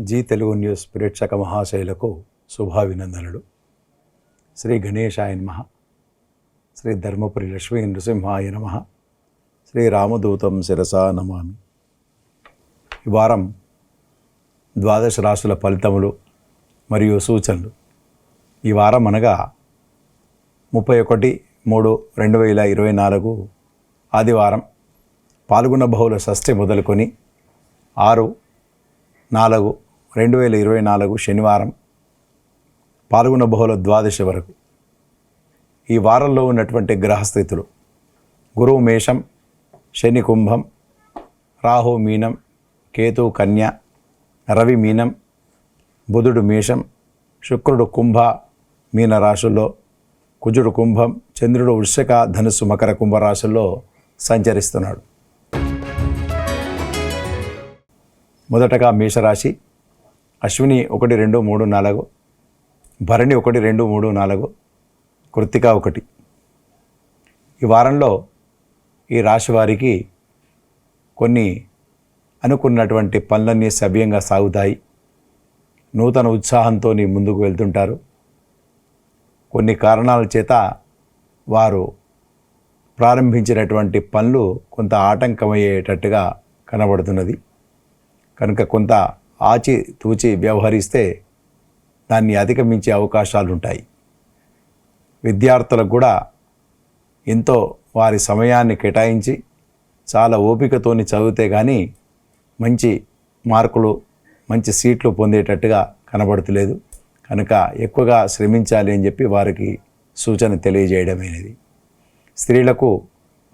G Telugu news ప్రేక్షక మహాశైలకు శుభాభినందనలు. శ్రీ గణేశాయ నమః. శ్రీ ధర్మపురి లక్ష్మీ నృసింహాయ నమః. శ్రీ రామదూతం శిరసా నమామి. ఈ వారం ద్వాదశ రాశుల ఫలితములు మరియు సూచనలు. ఈ వారం అనగా 31/3/2024 ఆదివారం, పాల్గొన బహుళ షష్ఠి మొదలుకొని 6/4/2024 శనివారం, పాల్గొన బహుళ ద్వాదశి వరకు. ఈ వారంలో ఉన్నటువంటి గ్రహస్థితులు: గురువు మేషం, శని కుంభం, రాహు మీనం, కేతు కన్య, రవి మీనం, బుధుడు మేషం, శుక్రుడు కుంభ మీన రాశుల్లో, కుజుడు కుంభం, చంద్రుడు వృశ్చిక, ధనుస్సు, మకర, కుంభ రాశుల్లో సంచరిస్తున్నాడు. మొదటగా మేషరాశి. అశ్విని 1, 2, 3, 4, భరణి 1, 2, 3, 4, కృత్తిక 1. ఈ వారంలో ఈ రాశి వారికి కొన్ని అనుకున్నటువంటి పనులన్నీ సవ్యంగా సాగుతాయి. నూతన ఉత్సాహంతో ముందుకు వెళ్తుంటారు. కొన్ని కారణాల చేత వారు ప్రారంభించినటువంటి పనులు కొంత ఆటంకమయ్యేటట్టుగా కనబడుతున్నది. కనుక కొంత ఆచి తూచి వ్యవహరిస్తే దాన్ని అధిగమించే అవకాశాలు ఉంటాయి. విద్యార్థులకు కూడా ఎంతో వారి సమయాన్ని కేటాయించి చాలా ఓపికతోని చదివితే కానీ మంచి మార్కులు, మంచి సీట్లు పొందేటట్టుగా కనబడతలేదు. కనుక ఎక్కువగా శ్రమించాలి అని చెప్పి వారికి సూచన తెలియజేయడమైనది. స్త్రీలకు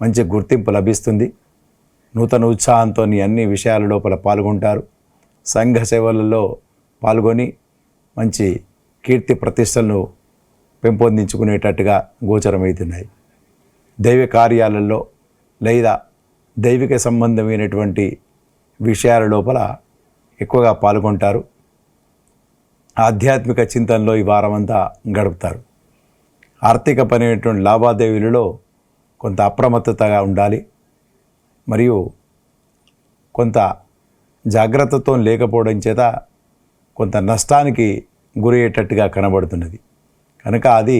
మంచి గుర్తింపు లభిస్తుంది. నూతన ఉత్సాహంతో అన్ని విషయాల లోపల పాల్గొంటారు. సంఘ సేవలలో పాల్గొని మంచి కీర్తి ప్రతిష్టలను పెంపొందించుకునేటట్టుగా గోచరమవుతున్నాయి. దైవ కార్యాలలో లేదా దైవిక సంబంధమైనటువంటి విషయాల లోపల ఎక్కువగా పాల్గొంటారు. ఆధ్యాత్మిక చింతనలో ఈ వారమంతా గడుపుతారు. ఆర్థికపరమైనటువంటి లావాదేవీలలో కొంత అప్రమత్తతగా ఉండాలి. మరియు కొంత జాగ్రత్తతో లేకపోవడం చేత కొంత నష్టానికి గురయ్యేటట్టుగా కనబడుతున్నది. కనుక అది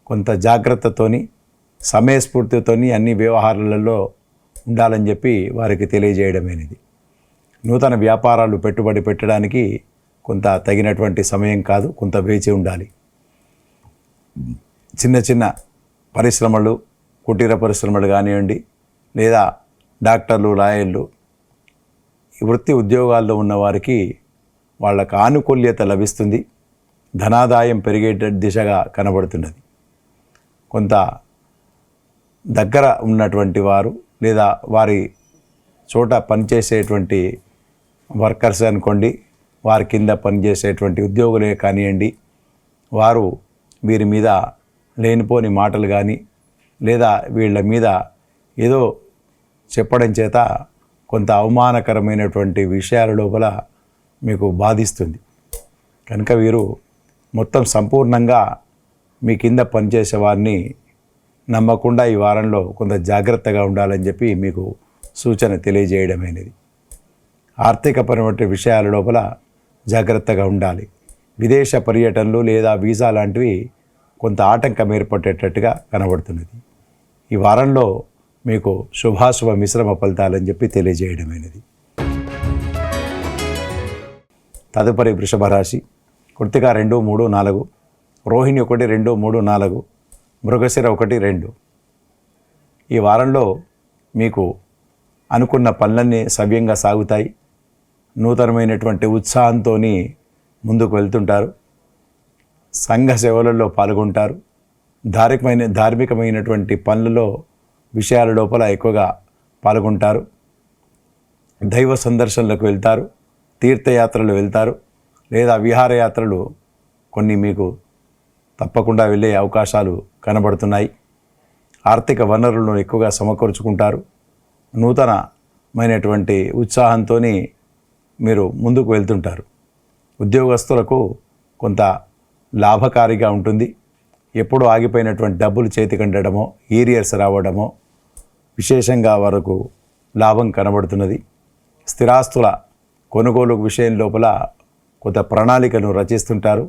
కొంత జాగ్రత్తతోని, సమయస్ఫూర్తితోని అన్ని వ్యవహారాలలో ఉండాలని చెప్పి వారికి తెలియజేయడమైనది. నూతన వ్యాపారాలు పెట్టుబడి పెట్టడానికి కొంత తగినటువంటి సమయం కాదు, కొంత వేచి ఉండాలి. చిన్న చిన్న పరిశ్రమలు, కుటీర పరిశ్రమలు కానివ్వండి, లేదా డాక్టర్లు, లాయర్లు, ఈ వృత్తి ఉద్యోగాల్లో ఉన్నవారికి వాళ్ళకు ఆనుకూల్యత లభిస్తుంది. ధనాదాయం పెరిగే దిశగా కనబడుతున్నది. కొంత దగ్గర ఉన్నటువంటి వారు లేదా వారి చోట పనిచేసేటువంటి వర్కర్స్ అనుకోండి, వారి కింద పనిచేసేటువంటి ఉద్యోగులే కానివ్వండి, వారు వీరి మీద లేనిపోని మాటలు కానీ లేదా వీళ్ళ మీద ఏదో చెప్పడం చేత కొంత అవమానకరమైనటువంటి విషయాల లోపల మీకు బాధిస్తుంది. కనుక వీరు మొత్తం సంపూర్ణంగా మీ కింద పనిచేసే వారిని నమ్మకుండా ఈ వారంలో కొంత జాగ్రత్తగా ఉండాలని చెప్పి మీకు సూచన తెలియజేయడమైనది. ఆర్థికపరమైన విషయాల లోపల జాగ్రత్తగా ఉండాలి. విదేశ పర్యటనలు లేదా వీసా లాంటివి కొంత ఆటంకం ఏర్పడేటట్టుగా కనబడుతున్నది. ఈ వారంలో మీకు శుభాశుభ మిశ్రమ ఫలితాలని చెప్పి తెలియజేయడమైనది. తదుపరి వృషభ రాశి. కృత్తిక 2, 3, 4, రోహిణి 1, 2, 3, 4, మృగశిర 1, 2. ఈ వారంలో మీకు అనుకున్న పనులన్నీ సవ్యంగా సాగుతాయి. నూతనమైనటువంటి ఉత్సాహంతో ముందుకు వెళ్తుంటారు. సంఘ సేవలలో పాల్గొంటారు. ధార్మికమైనటువంటి పనులలో విషయాల లోపల ఎక్కువగా పాల్గొంటారు. దైవ సందర్శనలకు వెళ్తారు. తీర్థయాత్రలు వెళ్తారు. లేదా విహారయాత్రలు కొన్ని మీకు తప్పకుండా వెళ్ళే అవకాశాలు కనబడుతున్నాయి. ఆర్థిక వనరులను ఎక్కువగా సమకూర్చుకుంటారు. నూతనమైనటువంటి ఉత్సాహంతో మీరు ముందుకు వెళ్తుంటారు. ఉద్యోగస్తులకు కొంత లాభకారిగా ఉంటుంది. ఎప్పుడూ ఆగిపోయినటువంటి డబ్బులు చేతికండడమో, ఏరియర్స్ రావడమో విశేషంగా వరకు లాభం కనబడుతున్నది. స్థిరాస్తుల కొనుగోలు విషయం లోపల కొంత ప్రణాళికను రచిస్తుంటారు.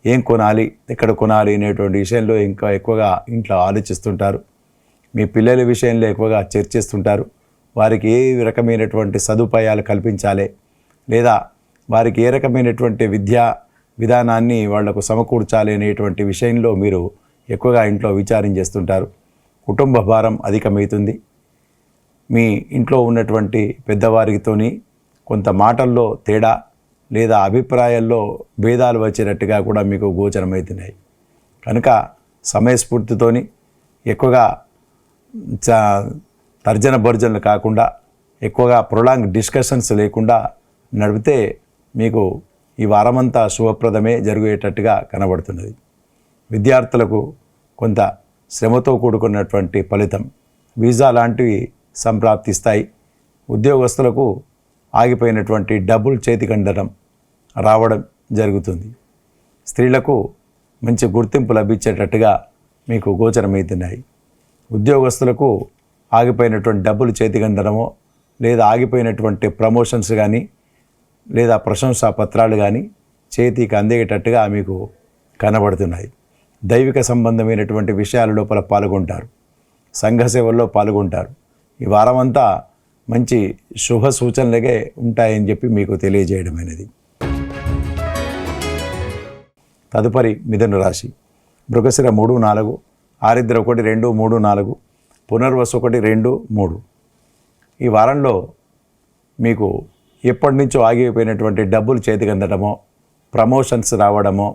ఏం కొనాలి, ఎక్కడ కొనాలి అనేటువంటి విషయంలో ఇంకా ఎక్కువగా ఇంట్లో ఆలోచిస్తుంటారు. మీ పిల్లల విషయంలో ఎక్కువగా చర్చిస్తుంటారు. వారికి ఏ రకమైనటువంటి సదుపాయాలు కల్పించాలి, లేదా వారికి ఏ రకమైనటువంటి విద్యా విధానాన్ని వాళ్లకు సమకూర్చాలి అనేటువంటి విషయంలో మీరు ఎక్కువగా ఇంట్లో విచారం చేస్తుంటారు. కుటుంబ భారం అధికమవుతుంది. మీ ఇంట్లో ఉన్నటువంటి పెద్దవారితోని కొంత మాటల్లో తేడా లేదా అభిప్రాయాల్లో భేదాలు వచ్చేటట్టుగా కూడా మీకు గోచరమవుతున్నాయి. కనుక సమయస్ఫూర్తితోని ఎక్కువగా తర్జన భర్జనలు కాకుండా ఎక్కువగా ప్రొలాంగ్ డిస్కషన్స్ లేకుండా నడిపితే మీకు ఈ వారమంతా శుభప్రదమే జరిగేటట్టుగా కనబడుతున్నది. విద్యార్థులకు కొంత శ్రమతో కూడుకున్నటువంటి ఫలితం, వీసా లాంటివి సంప్రాప్తిస్తాయి. ఉద్యోగస్తులకు ఆగిపోయినటువంటి డబ్బులు చేతికందడం రావడం జరుగుతుంది. స్త్రీలకు మంచి గుర్తింపు లభించేటట్టుగా మీకు గోచరమవుతున్నాయి. ఉద్యోగస్తులకు ఆగిపోయినటువంటి డబ్బులు చేతికందడమో లేదా ఆగిపోయినటువంటి ప్రమోషన్స్ కానీ లేదా ప్రశంసా పత్రాలు కానీ చేతికి అందేటట్టుగా మీకు కనబడుతున్నాయి. దైవిక సంబంధమైనటువంటి విషయాల లోపల పాల్గొంటారు. సంఘ సేవల్లో పాల్గొంటారు. ఈ వారమంతా మంచి శుభ సూచనలకే ఉంటాయని చెప్పి మీకు తెలియజేయడమైనది. తదుపరి మిథున రాశి. మృగశిర 3, 4, ఆరిద్ర 1, 2, 3, 4, పునర్వసు 1, 2, 3. ఈ వారంలో మీకు ఎప్పటి నుంచో ఆగిపోయినటువంటి డబ్బులు చేతికి అందడమో, ప్రమోషన్స్ రావడమో,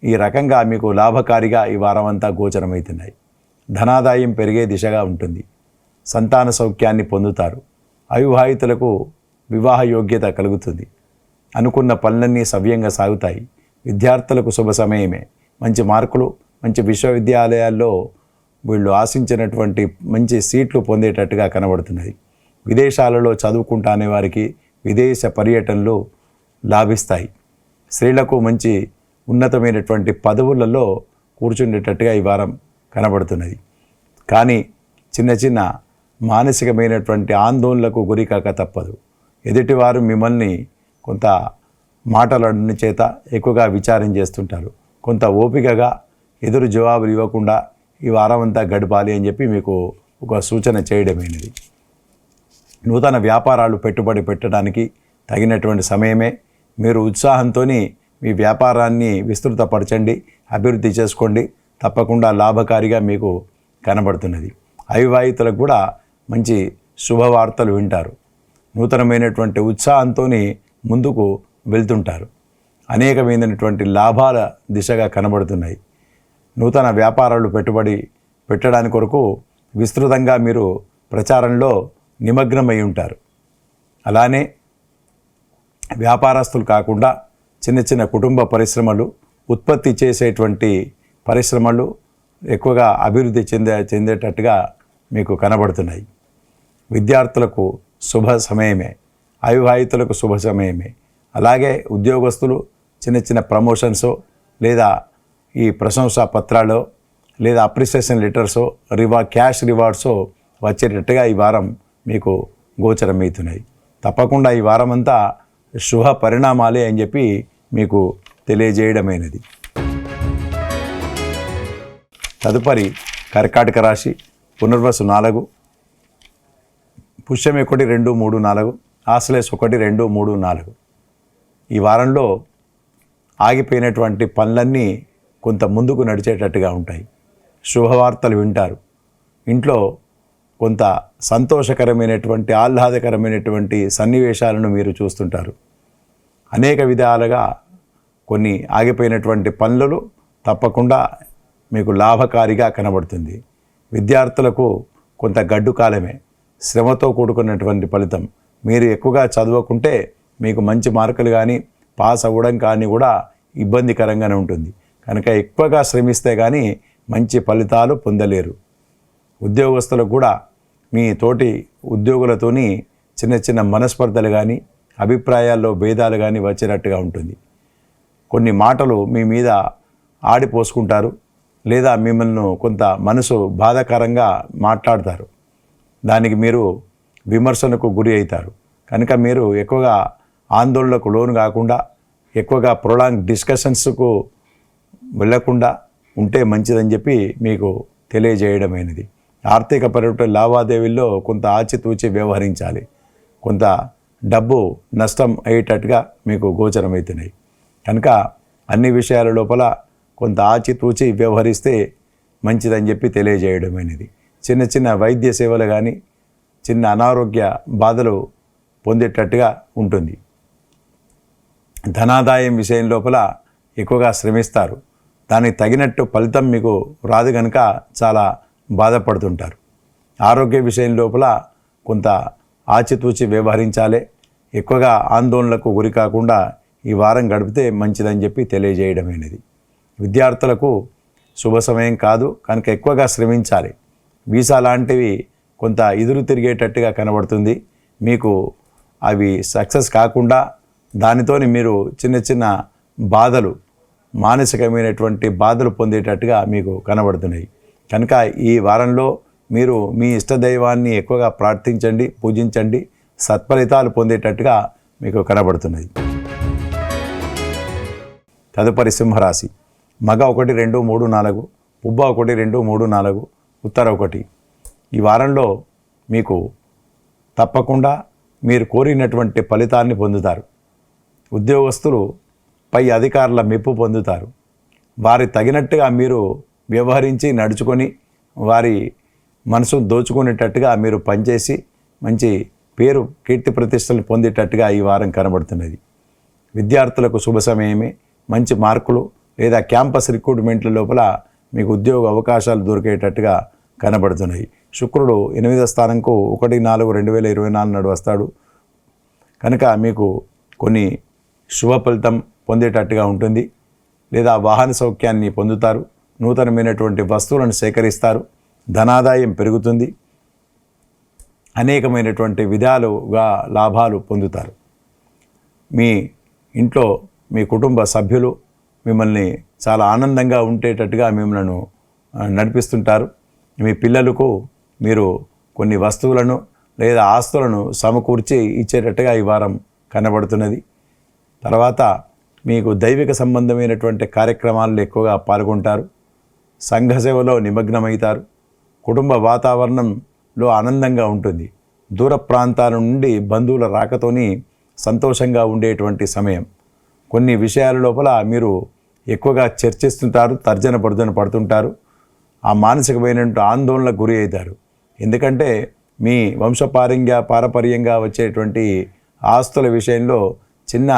ఈ రకంగా మీకు లాభకారిగా ఈ వారం అంతా గోచరమవుతున్నాయి. ధనాదాయం పెరిగే దిశగా ఉంటుంది. సంతాన సౌఖ్యాన్ని పొందుతారు. అవివాహితులకు వివాహ యోగ్యత కలుగుతుంది. అనుకున్న పనులన్నీ సవ్యంగా సాగుతాయి. విద్యార్థులకు శుభ సమయమే. మంచి మార్కులు, మంచి విశ్వవిద్యాలయాల్లో వీళ్ళు ఆశించినటువంటి మంచి సీట్లు పొందేటట్టుగా కనబడుతున్నాయి. విదేశాలలో చదువుకుంటానే వారికి విదేశ పర్యటనలు లాభిస్తాయి. స్త్రీలకు మంచి ఉన్నతమైనటువంటి పదవులలో కూర్చుండేటట్టుగా ఈ వారం కనబడుతున్నది. కానీ చిన్న చిన్న మానసికమైనటువంటి ఆందోళనలకు గురికాక తప్పదు. ఎదుటివారు మిమ్మల్ని కొంత మాటలన్నీ చేత ఎక్కువగా విచారం చేస్తుంటారు. కొంత ఓపికగా ఎదురు జవాబులు ఇవ్వకుండా ఈ వారం అంతా గడపాలి అని చెప్పి మీకు ఒక సూచన చేయడమైనది. నూతన వ్యాపారాలు పెట్టుబడి పెట్టడానికి తగినటువంటి సమయమే. మీరు ఉత్సాహంతో మీ వ్యాపారాన్ని విస్తృతపరచండి, అభివృద్ధి చేసుకోండి. తప్పకుండా లాభకారిగా మీకు కనబడుతున్నది. అవివాహితులకు కూడా మంచి శుభవార్తలు వింటారు. నూతనమైనటువంటి ఉత్సాహంతో ముందుకు వెళ్తుంటారు. అనేకమైనటువంటి లాభాల దిశగా కనబడుతున్నాయి. నూతన వ్యాపారాలు పెట్టుబడి పెట్టడానికి కొరకు విస్తృతంగా మీరు ప్రచారంలో నిమగ్నమై ఉంటారు. అలానే వ్యాపారస్తులు కాకుండా చిన్న చిన్న కుటుంబ పరిశ్రమలు, ఉత్పత్తి చేసేటువంటి పరిశ్రమలు ఎక్కువగా అభివృద్ధి చెందేటట్టుగా మీకు కనబడుతున్నాయి. విద్యార్థులకు శుభ సమయమే, అవివాహితులకు శుభ సమయమే. అలాగే ఉద్యోగస్తులు చిన్న చిన్న ప్రమోషన్సో లేదా ఈ ప్రశంసా పత్రాలు లేదా అప్రిసియేషన్ లెటర్సో క్యాష్ రివార్డ్సో వచ్చేటట్టుగా ఈ వారం మీకు గోచరమవుతున్నాయి. తప్పకుండా ఈ వారం అంతా శుభ పరిణామాలే అని చెప్పి మీకు తెలియజేయడమైనది. తదుపరి కర్కాటక రాశి. పునర్వసు 4, పుష్యం 1, 2, 3, 4, ఆశ్లేష 1, 2, 3, 4. ఈ వారంలో ఆగిపోయినటువంటి పనులన్నీ కొంత ముందుకు నడిచేటట్టుగా ఉంటాయి. శుభవార్తలు వింటారు. ఇంట్లో కొంత సంతోషకరమైనటువంటి ఆహ్లాదకరమైనటువంటి సన్నివేశాలను మీరు చూస్తుంటారు. అనేక విధాలుగా కొన్ని ఆగిపోయినటువంటి పనులు తప్పకుండా మీకు లాభకారిగా కనబడుతుంది. విద్యార్థులకు కొంత గడ్డు కాలమే, శ్రమతో కూడుకున్నటువంటి ఫలితం. మీరు ఎక్కువగా చదవకుంటే మీకు మంచి మార్కులు కానీ పాస్ అవ్వడం కానీ కూడా ఇబ్బందికరంగానే ఉంటుంది. కనుక ఎక్కువగా శ్రమిస్తే కానీ మంచి ఫలితాలు పొందలేరు. ఉద్యోగస్తులకు కూడా మీ తోటి ఉద్యోగులతోని చిన్న చిన్న మనస్పర్ధలు కానీ అభిప్రాయాల్లో భేదాలు కానీ వచ్చేటట్టుగా ఉంటుంది. కొన్ని మాటలు మీ మీద ఆడిపోసుకుంటారు లేదా మిమ్మల్ని కొంత మనసు బాధాకరంగా మాట్లాడతారు. దానికి మీరు విమర్శనకు గురి అవుతారు. కనుక మీరు ఎక్కువగా ఆందోళనకు లోను కాకుండా ఎక్కువగా ప్రొలాంగ్ డిస్కషన్స్కు వెళ్ళకుండా ఉంటే మంచిదని చెప్పి మీకు తెలియజేయడమైనది. ఆర్థిక పరమైన లావాదేవీల్లో కొంత ఆచితూచి వ్యవహరించాలి. కొంత డబ్బు నష్టం అయ్యేటట్టుగా మీకు గోచరమవుతున్నాయి. కనుక అన్ని విషయాల లోపల కొంత ఆచితూచి వ్యవహరిస్తే మంచిదని చెప్పి తెలియజేయడమైనది. చిన్న చిన్న వైద్య సేవలు కానీ చిన్న అనారోగ్య బాధలు పొందేటట్టుగా ఉంటుంది. ధనాదాయం విషయం లోపల ఎక్కువగా శ్రమిస్తారు. దానికి తగినట్టు ఫలితం మీకు రాదు కనుక చాలా బాధపడుతుంటారు. ఆరోగ్య విషయం లోపల కొంత ఆచితూచి వ్యవహరించాలి. ఎక్కువగా ఆందోళనలకు గురి కాకుండా ఈ వారం గడిపితే మంచిదని చెప్పి తెలియజేయడమైనది. విద్యార్థులకు శుభ సమయం కాదు కనుక ఎక్కువగా శ్రమించాలి. వీసా లాంటివి కొంత ఎదురు తిరిగేటట్టుగా కనబడుతుంది. మీకు అవి సక్సెస్ కాకుండా దానితోని మీరు చిన్న చిన్న బాధలు, మానసికమైనటువంటి బాధలు పొందేటట్టుగా మీకు కనబడుతున్నాయి. కనుక ఈ వారంలో మీరు మీ ఇష్టదైవాన్ని ఎక్కువగా ప్రార్థించండి, పూజించండి, సత్ఫలితాలు పొందేటట్టుగా మీకు కనబడుతున్నది. తదుపరి సింహరాశి. మగ 1, 2, 3, 4, పుబ్బ 1, 2, 3, 4, ఉత్తర 1. ఈ వారంలో మీకు తప్పకుండా మీరు కోరినటువంటి ఫలితాన్ని పొందుతారు. ఉద్యోగస్తులు పై అధికారుల మెప్పు పొందుతారు. వారి తగినట్టుగా మీరు వ్యవహరించి నడుచుకొని వారి మనసు దోచుకునేటట్టుగా మీరు పనిచేసి మంచి పేరు, కీర్తి ప్రతిష్టలు పొందేటట్టుగా ఈ వారం కనబడుతున్నది. విద్యార్థులకు శుభ సమయమే. మంచి మార్కులు లేదా క్యాంపస్ రిక్రూట్మెంట్ల లోపల మీకు ఉద్యోగ అవకాశాలు దొరికేటట్టుగా కనబడుతున్నాయి. శుక్రుడు 8వ స్థానంకు 1/4/2024 నాడు వస్తాడు కనుక మీకు కొన్ని శుభ ఫలితం పొందేటట్టుగా ఉంటుంది. లేదా వాహన సౌఖ్యాన్ని పొందుతారు. నూతనమైనటువంటి వస్తువులను సేకరిస్తారు. ధనాదాయం పెరుగుతుంది. అనేకమైనటువంటి విధాలుగా లాభాలు పొందుతారు. మీ ఇంట్లో మీ కుటుంబ సభ్యులు మిమ్మల్ని చాలా ఆనందంగా ఉండేటట్టుగా మిమ్మల్ని నడిపిస్తుంటారు. మీ పిల్లలకు మీరు కొన్ని వస్తువులను లేదా ఆస్తులను సమకూర్చి ఇచ్చేటట్టుగా ఈ వారం కనబడుతున్నది. తర్వాత మీకు దైవిక సంబంధమైనటువంటి కార్యక్రమాల్లో ఎక్కువగా పాల్గొంటారు. సంఘ సేవలో నిమగ్నమవుతారు. కుటుంబ వాతావరణంలో ఆనందంగా ఉంటుంది. దూర ప్రాంతాల నుండి బంధువుల రాకతోని సంతోషంగా ఉండేటువంటి సమయం. కొన్ని విషయాల లోపల మీరు ఎక్కువగా చర్చిస్తుంటారు, తర్జన భర్జన పడుతుంటారు. ఆ మానసికమైన ఆందోళనకు గురి అవుతారు. ఎందుకంటే మీ పారపర్యంగా వచ్చేటువంటి ఆస్తుల విషయంలో చిన్న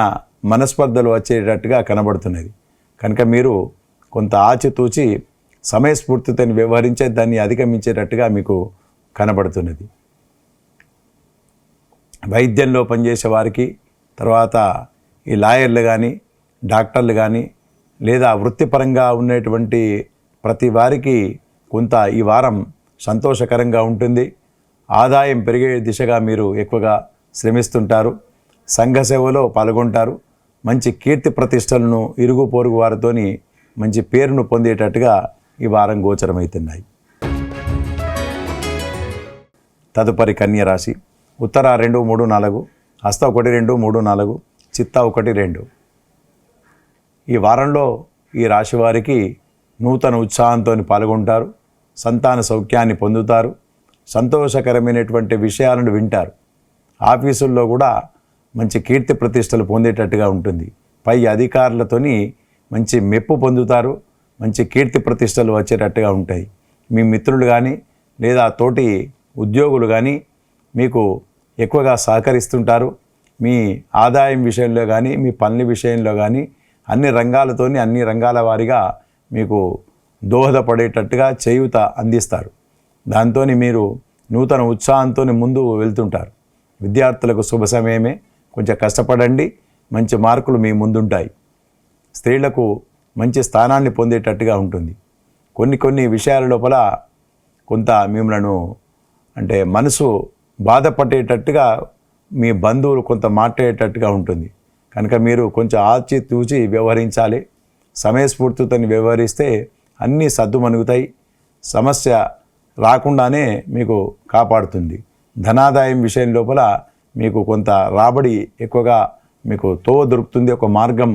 మనస్పర్ధలు వచ్చేటట్టుగా కనబడుతున్నది. కనుక మీరు కొంత ఆచితూచి సమయస్ఫూర్తితో వ్యవహరించే దాన్ని అధిగమించేటట్టుగా మీకు కనబడుతున్నది. వైద్యంలో పనిచేసే వారికి, తర్వాత ఈ లాయర్లు కానీ, డాక్టర్లు కానీ, లేదా వృత్తిపరంగా ఉన్నటువంటి ప్రతి వారికి కొంత ఈ వారం సంతోషకరంగా ఉంటుంది. ఆదాయం పెరిగే దిశగా మీరు ఎక్కువగా శ్రమిస్తుంటారు. సంఘ సేవలో పాల్గొంటారు. మంచి కీర్తి ప్రతిష్టలను ఇరుగు పొరుగు వారితోని మంచి పేరును పొందేటట్టుగా ఈ వారం గోచరమవుతున్నాయి. తదుపరి కన్య రాశి. ఉత్తర 2, 3, 4, హస్త 1, 2, 3, 4, చిత్త 1, 2. ఈ వారంలో ఈ రాశి వారికి నూతన ఉత్సాహంతో పాల్గొంటారు. సంతాన సౌఖ్యాన్ని పొందుతారు. సంతోషకరమైనటువంటి విషయాలను వింటారు. ఆఫీసుల్లో కూడా మంచి కీర్తి ప్రతిష్టలు పొందేటట్టుగా ఉంటుంది. పై అధికారులతోని మంచి మెప్పు పొందుతారు. మంచి కీర్తి ప్రతిష్టలు వచ్చేటట్టుగా ఉంటాయి. మీ మిత్రులు కానీ లేదా తోటి ఉద్యోగులు కానీ మీకు ఎక్కువగా సహకరిస్తుంటారు. మీ ఆదాయం విషయంలో కానీ, మీ పనుల విషయంలో కానీ అన్ని రంగాలతోని, అన్ని రంగాల వారిగా మీకు దోహదపడేటట్టుగా చేయూత అందిస్తారు. దాంతో మీరు నూతన ఉత్సాహంతో ముందు వెళ్తుంటారు. విద్యార్థులకు శుభ సమయమే. కొంచెం కష్టపడండి. మంచి మార్కులు మీ ముందుంటాయి. స్త్రీలకు మంచి స్థానాన్ని పొందేటట్టుగా ఉంటుంది. కొన్ని విషయాల లోపల కొంత మిమ్మలను మనసు బాధపడేటట్టుగా మీ బంధువులు కొంత మాట్లాడేటట్టుగా ఉంటుంది. కనుక మీరు కొంచెం ఆచితూచి వ్యవహరించాలి. సమయస్ఫూర్తితో వ్యవహరిస్తే అన్నీ సద్దుమణుగుతాయి. సమస్య రాకుండానే మీకు కాపాడుతుంది. ధనాదాయం విషయం లోపల మీకు కొంత రాబడి ఎక్కువగా మీకు తోవ దొరుకుతుంది, ఒక మార్గం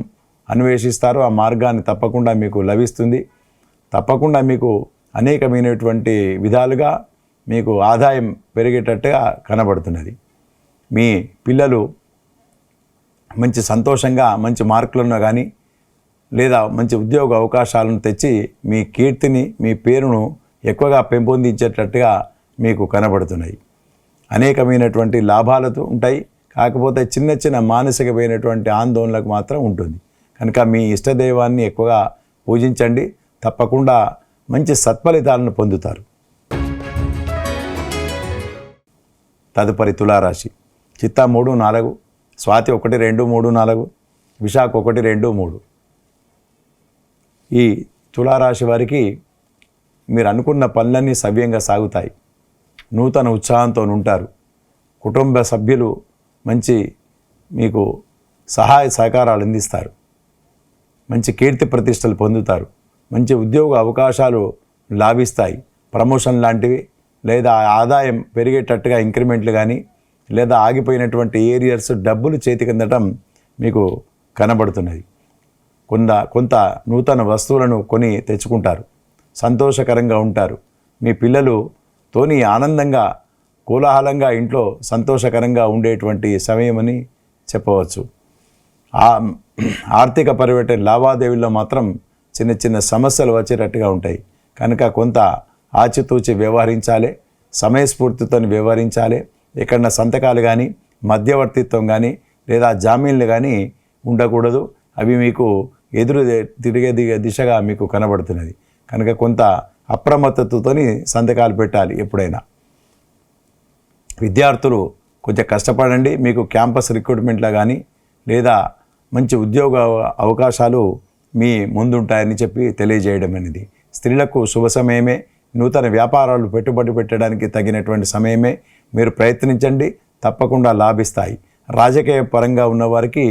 అన్వేషిస్తారు, ఆ మార్గాన్ని తప్పకుండా మీకు లభిస్తుంది. తప్పకుండా మీకు అనేకమైనటువంటి విధాలుగా మీకు ఆదాయం పెరిగేటట్టుగా కనబడుతున్నది. మీ పిల్లలు మంచి సంతోషంగా మంచి మార్కులను కానీ లేదా మంచి ఉద్యోగ అవకాశాలను తెచ్చి మీ కీర్తిని, మీ పేరును ఎక్కువగా పెంపొందించేటట్టుగా మీకు కనబడుతున్నాయి. అనేకమైనటువంటి లాభాలతో ఉంటాయి. కాకపోతే చిన్న చిన్న మానసికమైనటువంటి ఆందోళనలకు మాత్రం ఉంటుంది. కనుక మీ ఇష్టదైవాన్ని ఎక్కువగా పూజించండి, తప్పకుండా మంచి సత్ఫలితాలను పొందుతారు. తదుపరి తులారాశి. చిత్తా 3, 4, స్వాతి 1, 2, 3, 4, విశాఖ 1, 2, 3. ఈ తులారాశి వారికి మీరు అనుకున్న పనులన్నీ సవ్యంగా సాగుతాయి. నూతన ఉత్సాహంతో ఉంటారు. కుటుంబ సభ్యులు మంచి మీకు సహాయ సహకారాలు అందిస్తారు. మంచి కీర్తి ప్రతిష్టలు పొందుతారు. మంచి ఉద్యోగ అవకాశాలు లాభిస్తాయి. ప్రమోషన్ లాంటివి లేదా ఆదాయం పెరిగేటట్టుగా ఇంక్రిమెంట్లు కానీ లేదా ఆగిపోయినటువంటి ఏరియర్స్ డబ్బులు చేతికి అందటం మీకు కనబడుతున్నది. కొంత నూతన వస్తువులను కొని తెచ్చుకుంటారు. సంతోషకరంగా ఉంటారు. మీ పిల్లలతోని ఆనందంగా కోలాహలంగా ఇంట్లో సంతోషకరంగా ఉండేటువంటి సమయమని చెప్పవచ్చు. ఆర్థిక పరివర్తన లావాదేవీల్లో మాత్రం చిన్న చిన్న సమస్యలు వచ్చేటట్టుగా ఉంటాయి. కనుక కొంత ఆచితూచి వ్యవహరించాలి, సమయస్ఫూర్తితో వ్యవహరించాలి. ఎక్కడన్నా సంతకాలు కానీ మధ్యవర్తిత్వం కానీ లేదా జామీన్లు కానీ ఉండకూడదు. అవి మీకు ఎదురు తిరిగే దిశగా మీకు కనబడుతున్నది. కనుక కొంత అప్రమత్తతతోని సంతకాలు పెట్టాలి ఎప్పుడైనా. విద్యార్థులు కొంచెం కష్టపడండి. మీకు క్యాంపస్ రిక్రూట్మెంట్లో కానీ లేదా మంచి ఉద్యోగ అవకాశాలు మీ ముందుంటాయని చెప్పి తెలియజేయడం అనేది. స్త్రీలకు శుభ సమయమే. నూతన వ్యాపారాలు పెట్టుబడి పెట్టడానికి తగినటువంటి సమయమే. మీరు ప్రయత్నించండి, తప్పకుండా లాభిస్తాయి. రాజకీయ పరంగా ఉన్నవారికి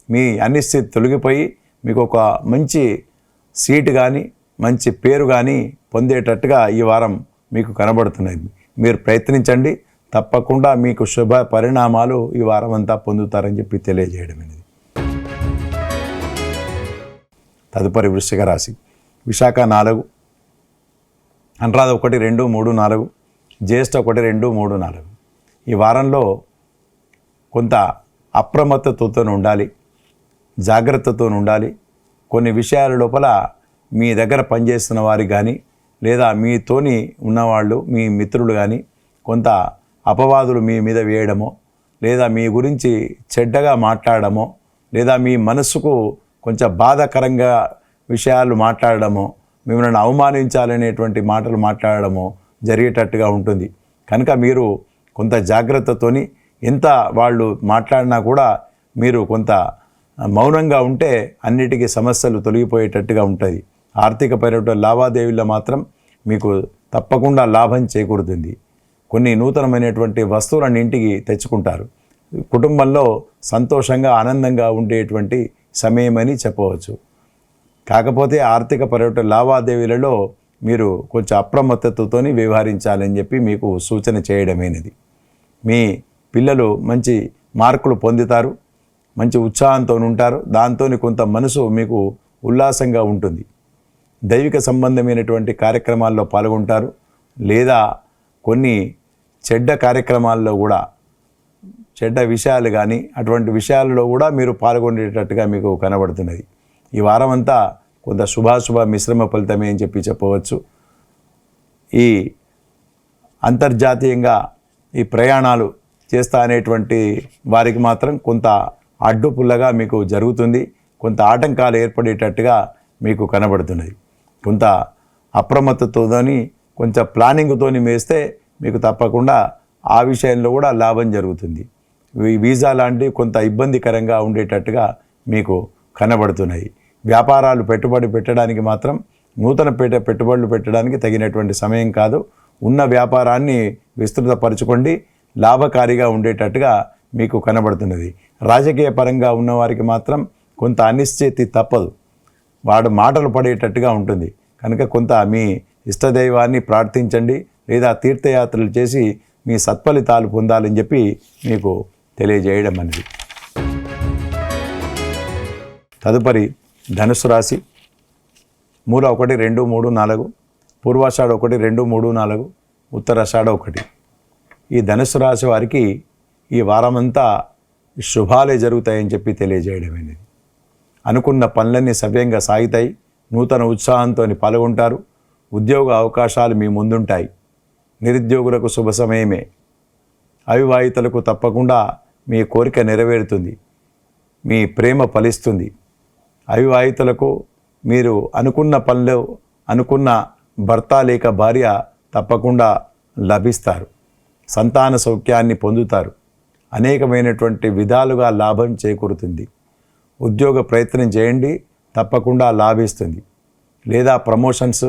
మీ అనిశ్చితి తొలగిపోయి మీకు ఒక మంచి సీటు కానీ మంచి పేరు కానీ పొందేటట్టుగా ఈ వారం మీకు కనబడుతున్నది. మీరు ప్రయత్నించండి, తప్పకుండా మీకు శుభ పరిణామాలు ఈ వారం అంతా పొందుతారని చెప్పి తెలియజేయడం అనేది. తదుపరి వృశ్చిక రాశి. విశాఖ 4, అనురాధ 1, 2, 3, 4, జ్యేష్ఠ 1, 2, 3, 4. ఈ వారంలో కొంత అప్రమత్తతతో ఉండాలి, జాగ్రత్తతో ఉండాలి. కొన్ని విషయాల లోపల మీ దగ్గర పనిచేస్తున్న వారికి కానీ లేదా మీతోని ఉన్నవాళ్ళు మీ మిత్రులు కానీ కొంత అపవాదులు మీ మీద వేయడమో లేదా మీ గురించి చెడ్డగా మాట్లాడడమో లేదా మీ మనస్సుకు కొంచెం బాధాకరంగా విషయాలు మాట్లాడడమో మిమ్మల్ని అవమానించాలనేటువంటి మాటలు మాట్లాడడమో జరిగేటట్టుగా ఉంటుంది. కనుక మీరు కొంత జాగ్రత్తతోని ఎంత వాళ్ళు మాట్లాడినా కూడా మీరు కొంత మౌనంగా ఉంటే అన్నిటికీ సమస్యలు తొలగిపోయేటట్టుగా ఉంటుంది. ఆర్థిక పర్యటన లావాదేవీల్లో మాత్రం మీకు తప్పకుండా లాభం చేకూరుతుంది. కొన్ని నూతనమైనటువంటి వస్తువులను ఇంటికి తెచ్చుకుంటారు. కుటుంబంలో సంతోషంగా ఆనందంగా ఉండేటువంటి సమయమని చెప్పవచ్చు. కాకపోతే ఆర్థిక పర్యటన లావాదేవీలలో మీరు కొంచెం అప్రమత్తతతో వ్యవహరించాలని చెప్పి మీకు సూచన చేయడమైనది. మీ పిల్లలు మంచి మార్కులు పొందుతారు, మంచి ఉత్సాహంతో ఉంటారు. దాంతో కొంత మనసు మీకు ఉల్లాసంగా ఉంటుంది. దైవిక సంబంధమైనటువంటి కార్యక్రమాల్లో పాల్గొంటారు లేదా కొన్ని చెడ్డ కార్యక్రమాల్లో కూడా చెడ్డ విషయాలు కానీ అటువంటి విషయాలలో కూడా మీరు పాల్గొనేటట్టుగా మీకు కనబడుతున్నది. ఈ వారం అంతా కొంత శుభాశుభ మిశ్రమ ఫలితమే అని చెప్పి చెప్పవచ్చు. ఈ అంతర్జాతీయంగా ఈ ప్రయాణాలు చేస్తా అనేటువంటి వారికి మాత్రం కొంత అడ్డుపుల్లగా మీకు జరుగుతుంది. కొంత ఆటంకాలు ఏర్పడేటట్టుగా మీకు కనబడుతున్నది. కొంత అప్రమత్తతోని కొంచెం ప్లానింగ్తోని వేస్తే మీకు తప్పకుండా ఆ విషయంలో కూడా లాభం జరుగుతుంది. వీసా లాంటి కొంత ఇబ్బందికరంగా ఉండేటట్టుగా మీకు కనబడుతున్నాయి. వ్యాపారాలు పెట్టుబడి పెట్టడానికి మాత్రం నూతన పెట్టుబడులు పెట్టడానికి తగినటువంటి సమయం కాదు. ఉన్న వ్యాపారాన్ని విస్తృతపరచుకోండి, లాభకారిగా ఉండేటట్టుగా మీకు కనబడుతున్నది. రాజకీయ పరంగా ఉన్నవారికి మాత్రం కొంత అనిశ్చితి తప్పదు. వాడు మాటలు పడేటట్టుగా ఉంటుంది. కనుక కొంత మీ ఇష్టదైవాన్ని ప్రార్థించండి లేదా తీర్థయాత్రలు చేసి మీ సత్ఫలితాలు పొందాలని చెప్పి మీకు తెలియజేయడం అనేది. తదుపరి ధనుసు రాశి. మూల 1, 2, 3, 4, పూర్వాషాఢ 1, 2, 3, 4, ఉత్తరాషాఢ 1. ఈ ధనుసు రాశి వారికి ఈ వారమంతా శుభాలే జరుగుతాయని చెప్పి తెలియజేయడమైనది. అనుకున్న పనులన్నీ సవ్యంగా సాగుతాయి. నూతన ఉత్సాహంతో పాల్గొంటారు. ఉద్యోగ అవకాశాలు మీ ముందుంటాయి. నిరుద్యోగులకు శుభ సమయమే. అవివాహితులకు తప్పకుండా మీ కోరిక నెరవేరుతుంది. మీ ప్రేమ ఫలిస్తుంది. అవివాహితులకు మీరు అనుకున్న పనులు, అనుకున్న భర్త లేక భార్య తప్పకుండా లభిస్తారు. సంతాన సౌఖ్యాన్ని పొందుతారు. అనేకమైనటువంటి విధాలుగా లాభం చేకూరుతుంది. ఉద్యోగ ప్రయత్నం చేయండి, తప్పకుండా లాభిస్తుంది. లేదా ప్రమోషన్స్,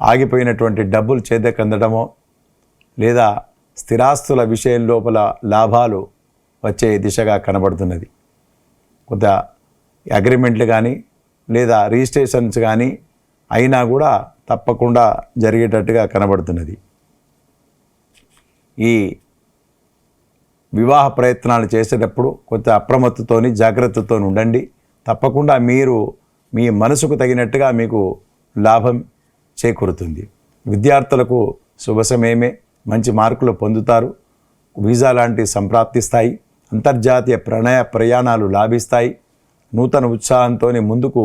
ఆగిపోయినటువంటి డబ్బులు చేతికి అందడమో, లేదా స్థిరాస్తుల విషయం లోపల లాభాలు వచ్చే దిశగా కనబడుతున్నది. కొంత అగ్రిమెంట్లు కానీ లేదా రిజిస్ట్రేషన్స్ కానీ అయినా కూడా తప్పకుండా జరిగేటట్టుగా కనబడుతున్నది. ఈ వివాహ ప్రయత్నాలు చేసేటప్పుడు కొంత అప్రమత్తతోని జాగ్రత్తతో ఉండండి. తప్పకుండా మీరు మీ మనసుకు తగినట్టుగా మీకు లాభం చేకూరుతుంది. విద్యార్థులకు శుభ సమయమే. మంచి మార్కులు పొందుతారు. వీసా లాంటివి సంప్రాప్తిస్తాయి. అంతర్జాతీయ ప్రయాణాలు లాభిస్తాయి. నూతన ఉత్సాహంతో ముందుకు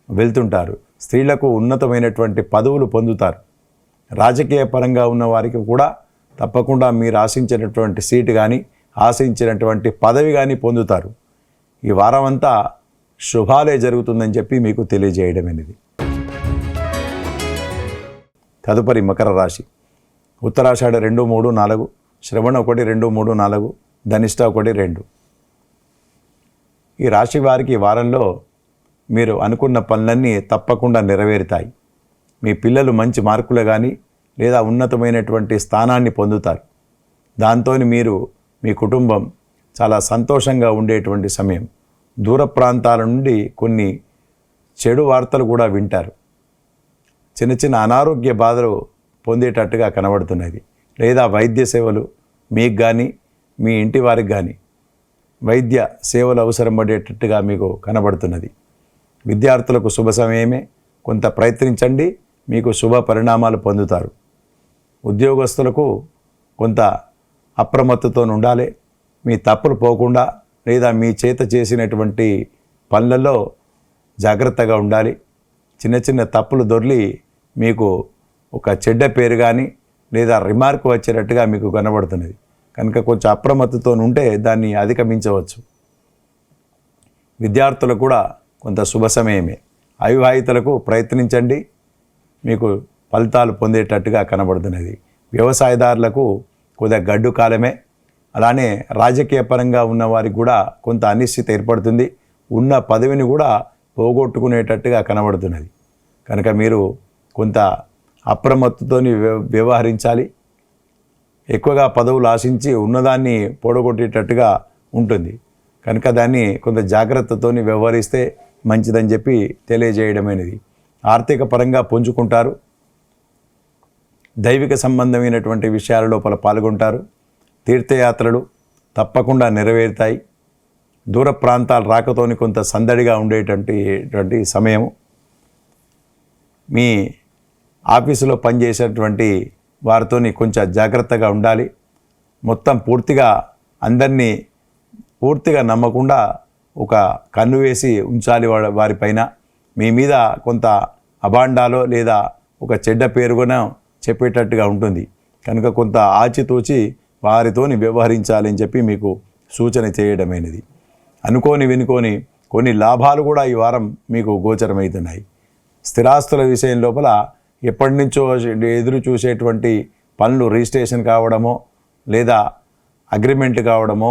వెళ్తుంటారు. స్త్రీలకు ఉన్నతమైనటువంటి పదవులు పొందుతారు. రాజకీయ పరంగా ఉన్న వారికి కూడా తప్పకుండా మీరు ఆశించినటువంటి సీటు కానీ ఆశించినటువంటి పదవి కానీ పొందుతారు. ఈ వారం అంతా శుభాలే జరుగుతుందని చెప్పి మీకు తెలియజేయడమైనది. తదుపరి మకర రాశి. ఉత్తరాషాఢ 2, 3, 4, శ్రవణ 1, 2, 3, 4, ధనిష్ట 1, 2. ఈ రాశి వారికి ఈ వారంలో మీరు అనుకున్న పనులన్నీ తప్పకుండా నెరవేరుతాయి. మీ పిల్లలు మంచి మార్కులు కానీ లేదా ఉన్నతమైనటువంటి స్థానాన్ని పొందుతారు. దాంతో మీరు మీ కుటుంబం చాలా సంతోషంగా ఉండేటువంటి సమయం. దూర ప్రాంతాల నుండి కొన్ని చెడు వార్తలు కూడా వింటారు. చిన్న చిన్న అనారోగ్య బాధలు పొందేటట్టుగా కనబడుతున్నది. లేదా వైద్య సేవలు మీకు కానీ మీ ఇంటి వారికి కానీ వైద్య సేవలు అవసరం పడేటట్టుగా మీకు కనబడుతున్నది. విద్యార్థులకు శుభ సమయమే. కొంత ప్రయత్నించండి, మీకు శుభ పరిణామాలు పొందుతారు. ఉద్యోగస్తులకు కొంత అప్రమత్తతో ఉండాలి. మీ తప్పులు పోకుండా లేదా మీ చేత చేసినటువంటి పనులలో జాగ్రత్తగా ఉండాలి. చిన్న చిన్న తప్పులు దొర్లి మీకు ఒక చెడ్డ పేరు కానీ లేదా రిమార్క్ వచ్చేటట్టుగా మీకు కనబడుతున్నది. కనుక కొంచెం అప్రమత్తతో ఉంటే దాన్ని అధిగమించవచ్చు. విద్యార్థులకు కూడా కొంత శుభ సమయమే. అవివాహితులకు ప్రయత్నించండి, మీకు ఫలితాలు పొందేటట్టుగా కనబడుతున్నది. వ్యవసాయదారులకు కొద్దిగా గడ్డు కాలమే. అలానే రాజకీయ పరంగా ఉన్న వారికి కూడా కొంత అనిశ్చితి ఏర్పడుతుంది. ఉన్న పదవిని కూడా పోగొట్టుకునేటట్టుగా కనబడుతున్నది. కనుక మీరు కొంత అప్రమత్తతో వ్యవహరించాలి. ఎక్కువగా పదవులు ఆశించి ఉన్నదాన్ని పోడగొట్టేటట్టుగా ఉంటుంది. కనుక దాన్ని కొంత జాగ్రత్తతో వ్యవహరిస్తే మంచిదని చెప్పి తెలియజేయడమైనది. ఆర్థిక పరంగా పుంజుకుంటారు. దైవిక సంబంధమైనటువంటి విషయాల లోపల పాల్గొంటారు. తీర్థయాత్రలు తప్పకుండా నెరవేరుతాయి. దూర ప్రాంతాల రాకతోని కొంత సందడిగా ఉండేటువంటి సమయము. మీ ఆఫీసులో పనిచేసేటువంటి వారితోని కొంచెం జాగ్రత్తగా ఉండాలి. మొత్తం పూర్తిగా అందరినీ పూర్తిగా నమ్మకుండా ఒక కన్ను వేసి ఉంచాలి వారిపైన. మీ మీద కొంత అబాండాలో లేదా ఒక చెడ్డ పేరుగా చెప్పేటట్టుగా ఉంటుంది. కనుక కొంత ఆచితూచి వారితోని వ్యవహరించాలని చెప్పి మీకు సూచన చేయడమైనది. అనుకోని వినుకొని కొన్ని లాభాలు కూడా ఈ వారం మీకు గోచరమవుతున్నాయి. స్థిరాస్తుల విషయం లోపల ఎప్పటి నుంచో ఎదురు చూసేటువంటి పనులు రిజిస్ట్రేషన్ కావడమో లేదా అగ్రిమెంట్ కావడమో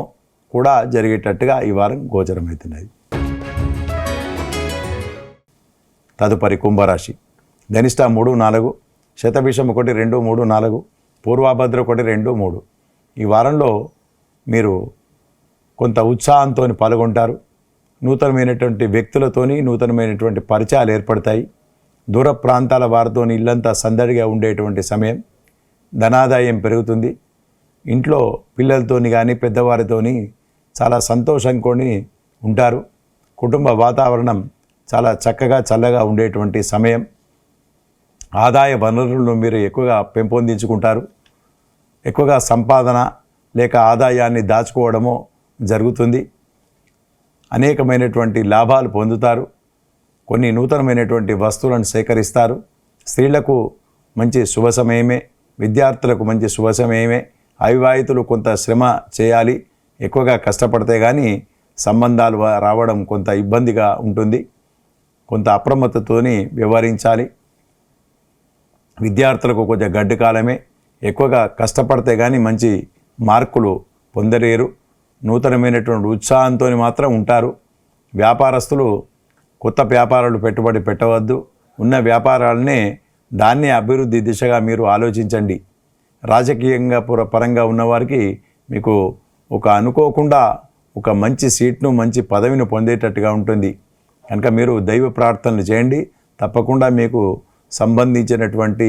కూడా జరిగేటట్టుగా ఈ వారం గోచరమవుతున్నాయి. తదుపరి కుంభరాశి. ధనిష్ట 3, 4, శతభిషం 1, 2, 3, 4, పూర్వాభద్ర 1, 2, 3. ఈ వారంలో మీరు కొంత ఉత్సాహంతో పాల్గొంటారు. నూతనమైనటువంటి వ్యక్తులతోని నూతనమైనటువంటి పరిచయాలు ఏర్పడతాయి. దూర ప్రాంతాల వారితో ఇల్లంతా సందడిగా ఉండేటువంటి సమయం. ధనాదాయం పెరుగుతుంది. ఇంట్లో పిల్లలతోని కానీ పెద్దవారితోని చాలా సంతోషంగా ఉంటారు. కుటుంబ వాతావరణం చాలా చక్కగా చల్లగా ఉండేటువంటి సమయం. ఆదాయ వనరులను మీరు ఎక్కువగా పెంపొందించుకుంటారు. ఎక్కువగా సంపాదన లేక ఆదాయాన్ని దాచుకోవడమో జరుగుతుంది. అనేకమైనటువంటి లాభాలు పొందుతారు. కొన్ని నూతనమైనటువంటి వస్తువులను సేకరిస్తారు. స్త్రీలకు మంచి శుభ సమయమే, విద్యార్థులకు మంచి శుభ సమయమే. అవివాహితులు కొంత శ్రమ చేయాలి, ఎక్కువగా కష్టపడితే కానీ సంబంధాలు రావడం కొంత ఇబ్బందిగా ఉంటుంది. కొంత అప్రమత్తతోని వ్యవహరించాలి. విద్యార్థులకు కొంచెం గడ్డు కాలమే, ఎక్కువగా కష్టపడితే కానీ మంచి మార్కులు పొందలేరు. నూతనమైనటువంటి ఉత్సాహంతో మాత్రం ఉంటారు. వ్యాపారస్తులు కొత్త వ్యాపారాలు పెట్టుబడి పెట్టవద్దు. ఉన్న వ్యాపారాలనే దాన్నే అభివృద్ధి దిశగా మీరు ఆలోచించండి. రాజకీయంగా పరంగా ఉన్నవారికి మీకు ఒక అనుకోకుండా ఒక మంచి సీట్ను మంచి పదవిని పొందేటట్టుగా ఉంటుంది. కనుక మీరు దైవ ప్రార్థనలు చేయండి, తప్పకుండా మీకు సంబంధించినటువంటి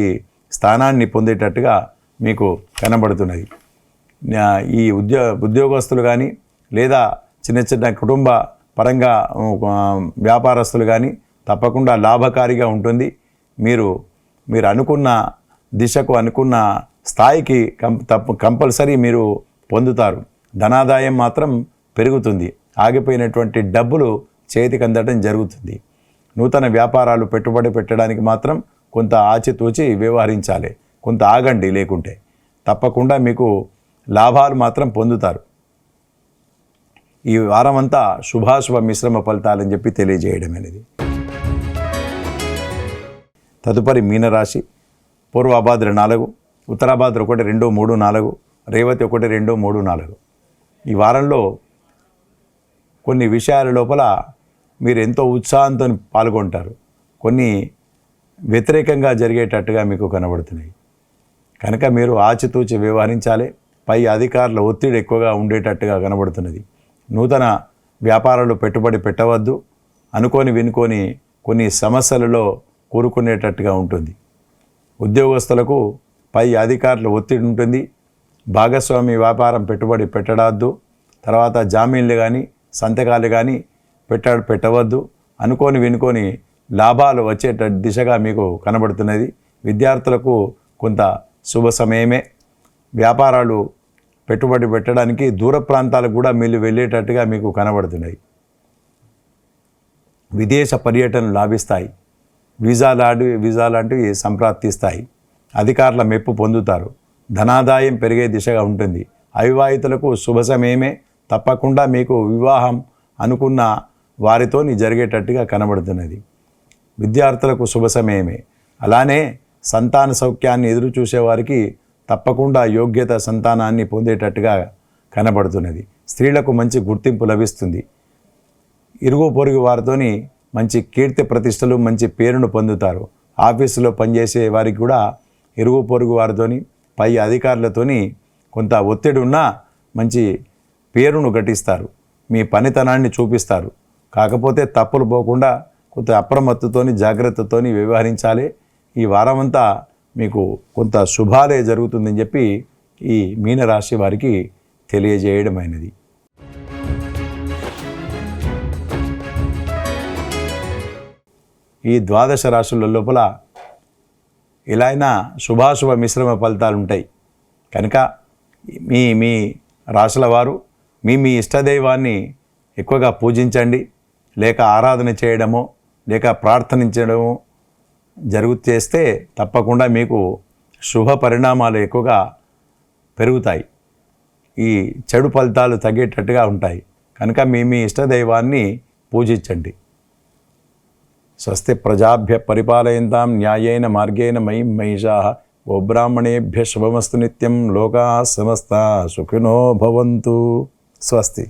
స్థానాన్ని పొందేటట్టుగా మీకు కనబడుతున్నది. ఈ ఉద్యోగస్తులు కానీ లేదా చిన్న చిన్న కుటుంబ పరంగా వ్యాపారస్తులు కానీ తప్పకుండా లాభకారిగా ఉంటుంది. మీరు అనుకున్న దిశకు అనుకున్న స్థాయికి కంపల్సరీ మీరు పొందుతారు. ధనాదాయం మాత్రం పెరుగుతుంది. ఆగిపోయినటువంటి డబ్బులు చేతికి అందడం జరుగుతుంది. నూతన వ్యాపారాలు పెట్టుబడి పెట్టడానికి మాత్రం కొంత ఆచితూచి వ్యవహరించాలి. కొంత ఆగండి, లేకుంటే తప్పకుండా మీకు లాభాలు మాత్రం పొందుతారు. ఈ వారమంతా శుభాశుభ మిశ్రమ ఫలితాలని చెప్పి తెలియజేయడం అనేది. తదుపరి మీనరాశి. పూర్వాభాద్ర 4, ఉత్తరాభాద్ర 1, 2, 3, 4, రేవతి 1, 2, 3, 4. ఈ వారంలో కొన్ని విషయాల లోపల మీరు ఎంతో ఉత్సాహంతో పాల్గొంటారు. కొన్ని వ్యతిరేకంగా జరిగేటట్టుగా మీకు కనబడుతున్నాయి. కనుక మీరు ఆచితూచి వ్యవహరించాలి. పై అధికారుల ఒత్తిడి ఎక్కువగా ఉండేటట్టుగా కనబడుతున్నది. నూతన వ్యాపారాలు పెట్టుబడి పెట్టవద్దు. వినుకొని కొన్ని సమస్యలలో కూరుకునేటట్టుగా ఉంటుంది. ఉద్యోగస్తులకు పై అధికారుల ఒత్తిడి ఉంటుంది. భాగస్వామి వ్యాపారం పెట్టుబడి పెట్టవద్దు. తర్వాత జామీన్లు కానీ సంతకాలు కానీ పెట్టవద్దు. వినుకొని లాభాలు వచ్చేట దిశగా మీకు కనబడుతున్నది. విద్యార్థులకు కొంత శుభ సమయమే. వ్యాపారాలు పెట్టుబడి పెట్టడానికి దూర ప్రాంతాలకు కూడా మీరు వెళ్ళేటట్టుగా మీకు కనబడుతున్నాయి. విదేశ పర్యటనలు లాభిస్తాయి. వీసా లాంటివి సంప్రాప్తిస్తాయి. అధికారుల మెప్పు పొందుతారు. ధనాదాయం పెరిగే దిశగా ఉంటుంది. అవివాహితులకు శుభ సమయమే. తప్పకుండా మీకు వివాహం అనుకున్న వారితోని జరిగేటట్టుగా కనబడుతున్నది. విద్యార్థులకు శుభ సమయమే. అలానే సంతాన సౌఖ్యాన్ని ఎదురు చూసేవారికి తప్పకుండా యోగ్యత సంతానాన్ని పొందేటట్టుగా కనబడుతున్నది. స్త్రీలకు మంచి గుర్తింపు లభిస్తుంది. ఇరుగు పొరుగు వారితోని మంచి కీర్తి ప్రతిష్టలు మంచి పేరును పొందుతారు. ఆఫీసులో పనిచేసే వారికి కూడా ఇరుగు పొరుగు వారితోని పై అధికారులతోని కొంత ఒత్తిడి ఉన్నా మంచి పేరును ఘటిస్తారు. మీ పనితనాన్ని చూపిస్తారు. కాకపోతే తప్పులు పోకుండా కొంత అప్రమత్తతోని జాగ్రత్తతోని వ్యవహరించాలి. ఈ వారమంతా మీకు కొంత శుభాలే జరుగుతుందని చెప్పి ఈ మీనరాశి వారికి తెలియజేయడమైనది. ఈ 12 రాశుల లోపల ఇలా అయినా శుభాశుభ మిశ్రమ ఫలితాలు ఉంటాయి. కనుక మీ రాశుల వారు మీ ఇష్టదైవాన్ని ఎక్కువగా పూజించండి, లేక ఆరాధన చేయడమో లేక ప్రార్థనించడమో చేస్తే తప్పకుండా మీకు శుభ పరిణామాలు ఎక్కువగా పెరుగుతాయి. ఈ చెడు ఫలితాలు తగ్గేటట్టుగా ఉంటాయి. కనుక మీ ఇష్టదైవాన్ని పూజించండి. స్వస్తి ప్రజాభ్య పరిపాలయంతాం న్యాయేన మార్గేణ మహిం మహిషాః గోబ్రాహ్మణేభ్య శుభమస్తు నిత్యం. లోకాః సమస్తాః సుఖినో భవంతు. స్వస్తి.